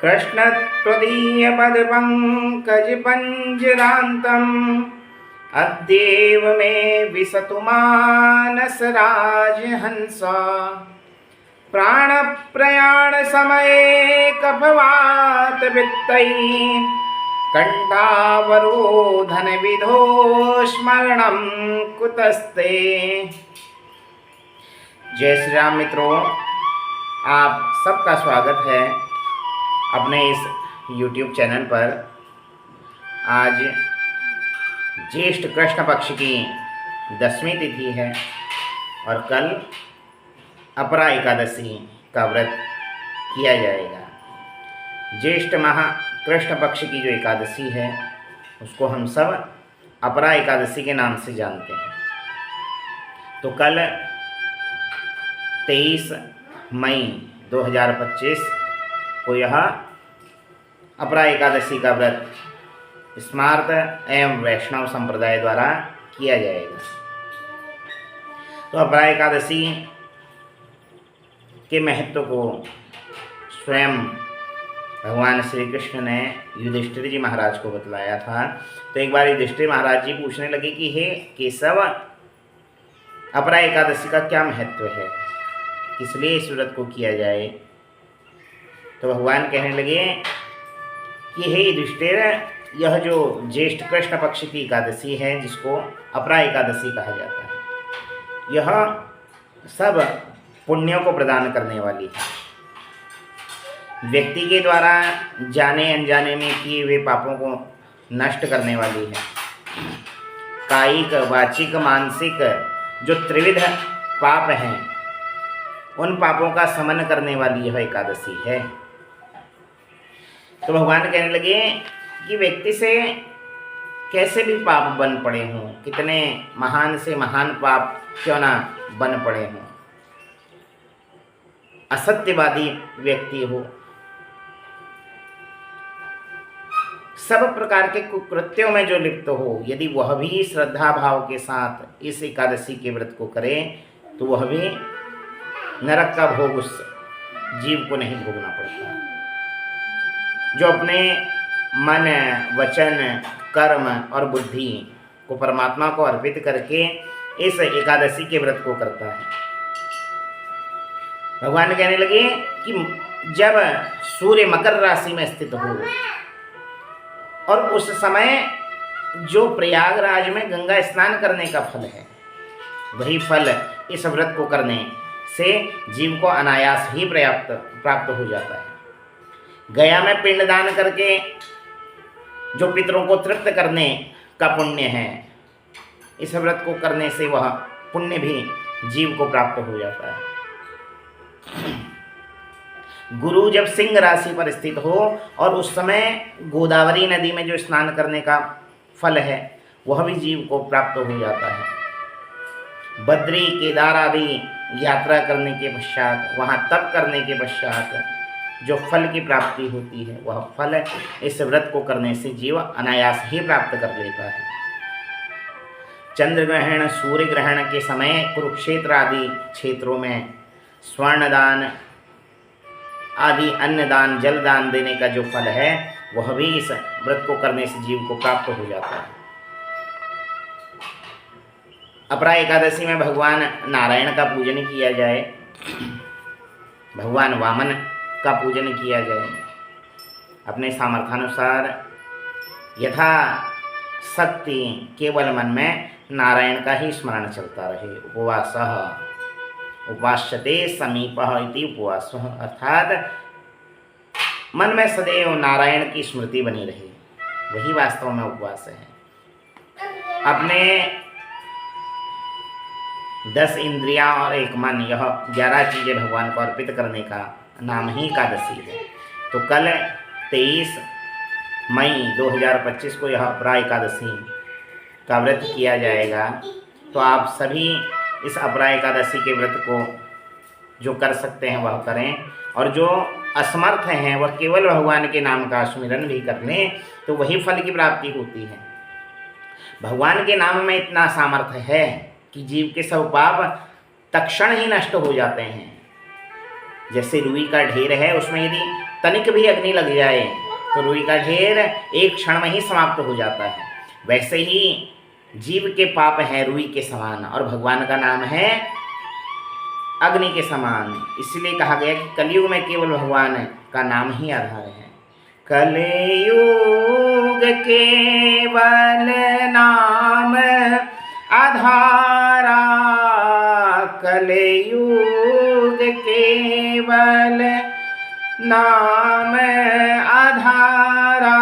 कृष्णत्वदीयपदपङ्कजपञ्जरान्तम् अद्यैव मे विशतु मानसराजहंस प्राणप्रयाणसमये कफवातवित्तैः कण्ठावरोधनविधो स्मरणं कुतस्ते। जय श्री राम मित्रों, आप सबका स्वागत है अपने इस YouTube चैनल पर। आज ज्येष्ठ कृष्ण पक्ष की 10वीं तिथि है और कल अपरा एकादशी का व्रत किया जाएगा। ज्येष्ठ माह कृष्ण पक्ष की जो एकादशी है उसको हम सब अपरा एकादशी के नाम से जानते हैं। तो कल 23 मई 2025 को यह अपरा एकादशी का व्रत स्मार्त एवं वैष्णव संप्रदाय द्वारा किया जाएगा। तो अपरा एकादशी के महत्व को स्वयं भगवान श्री कृष्ण ने युधिष्ठिर जी महाराज को बतलाया था। तो एक बार युधिष्ठिर महाराज जी पूछने लगे कि हे केशव, अपरा एकादशी का क्या महत्व है, किस लिए इस व्रत को किया जाए। तो भगवान कहने लगे कि हे युधिष्ठिर, यह जो ज्येष्ठ कृष्ण पक्ष की एकादशी है जिसको अपरा एकादशी कहा जाता है, यह सब पुण्यों को प्रदान करने वाली है। व्यक्ति के द्वारा जाने अनजाने में किए हुए पापों को नष्ट करने वाली है। कायिक, वाचिक, मानसिक जो त्रिविध पाप हैं उन पापों का शमन करने वाली यह एकादशी है। तो भगवान कहने लगे कि व्यक्ति से कैसे भी पाप बन पड़े हों, कितने महान से महान पाप क्यों ना बन पड़े हों, असत्यवादी व्यक्ति हो, सब प्रकार के कुकृत्यों में जो लिप्त हो, यदि वह भी श्रद्धा भाव के साथ इस एकादशी के व्रत को करे तो वह भी नरक का भोग उस जीव को नहीं भोगना पड़ता। जो अपने मन, वचन, कर्म और बुद्धि को परमात्मा को अर्पित करके इस एकादशी के व्रत को करता है। भगवान कहने लगे कि जब सूर्य मकर राशि में स्थित हो और उस समय जो प्रयागराज में गंगा स्नान करने का फल है, वही फल इस व्रत को करने से जीव को अनायास ही प्राप्त हो जाता है। गया में पिंडदान करके जो पितरों को तृप्त करने का पुण्य है, इस व्रत को करने से वह पुण्य भी जीव को प्राप्त हो जाता है। गुरु जब सिंह राशि पर स्थित हो और उस समय गोदावरी नदी में जो स्नान करने का फल है वह भी जीव को प्राप्त हो जाता है। बद्री, केदार आदि यात्रा करने के पश्चात, वहाँ तप करने के पश्चात जो फल की प्राप्ति होती है वह फल इस व्रत को करने से जीव अनायास ही प्राप्त कर लेता है। चंद्र ग्रहण, सूर्य ग्रहण के समय कुरुक्षेत्र आदि क्षेत्रों में स्वर्णदान आदि अन्नदान, जलदान देने का जो फल है वह भी इस व्रत को करने से जीव को प्राप्त हो जाता है। अपरा एकादशी में भगवान नारायण का पूजन किया जाए, भगवान वामन का पूजन किया जाए। अपने सामर्थ्यानुसार यथा शक्ति केवल मन में नारायण का ही स्मरण चलता रहे। उपवासः उपास्यते समीपः इति उपवासः, अर्थात मन में सदैव नारायण की स्मृति बनी रहे, वही वास्तव में उपवास है। अपने 10 इंद्रियां और एक मन, यह 11 चीज़ें भगवान को अर्पित करने का नाम ही एकादशी है। तो कल 23 मई 2025 को यह अपरा एकादशी का व्रत किया जाएगा। तो आप सभी इस अपरा एकादशी के व्रत को जो कर सकते हैं वह करें, और जो असमर्थ हैं वह केवल भगवान के नाम का स्मरण भी कर लें तो वही फल की प्राप्ति होती है। भगवान के नाम में इतना सामर्थ्य है कि जीव के सब पाप तत्क्षण ही नष्ट हो जाते हैं। जैसे रुई का ढेर है, उसमें यदि तनिक भी अग्नि लग जाए तो रुई का ढेर एक क्षण में ही समाप्त हो जाता है। वैसे ही जीव के पाप हैं रुई के समान और भगवान का नाम है अग्नि के समान। इसलिए कहा गया कि कलयुग में केवल भगवान का नाम ही आधार है। कलयुग केवल नाम आधारा, कलयुग केवल नाम आधारा,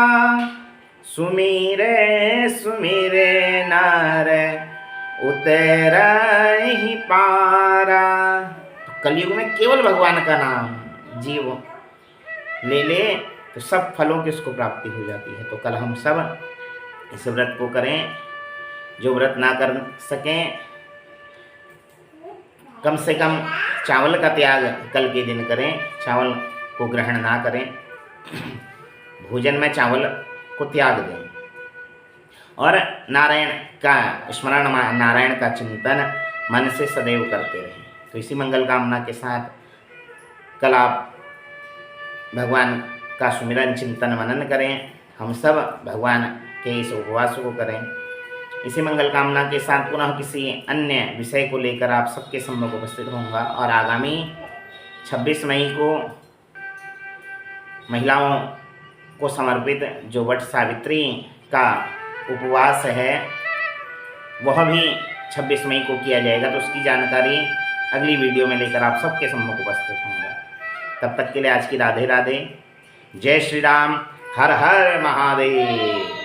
सुमिरे सुमिरे नर उतरहि पारा। कलयुग में केवल भगवान का नाम जीव ले ले तो सब फलों की उसको प्राप्ति हो जाती है। तो कल हम सब इस व्रत को करें। जो व्रत ना कर सकें कम से कम चावल का त्याग कल के दिन करें, चावल को ग्रहण ना करें, भोजन में चावल को त्याग दें और नारायण का स्मरण, नारायण का चिंतन मन से सदैव करते रहें। तो इसी मंगल कामना के साथ कल आप भगवान का सुमिरन चिंतन मनन करें। हम सब भगवान के इस उपवास को करें। इसी मंगल कामना के साथ पुनः किसी अन्य विषय को लेकर आप सबके सम्मुख उपस्थित होऊंगा। और आगामी 26 मई को महिलाओं को समर्पित जो वट सावित्री का उपवास है वह भी 26 मई को किया जाएगा। तो उसकी जानकारी अगली वीडियो में लेकर आप सबके सम्मुख उपस्थित होंगे। तब तक के लिए आज की राधे राधे, जय श्री राम, हर हर महादेव।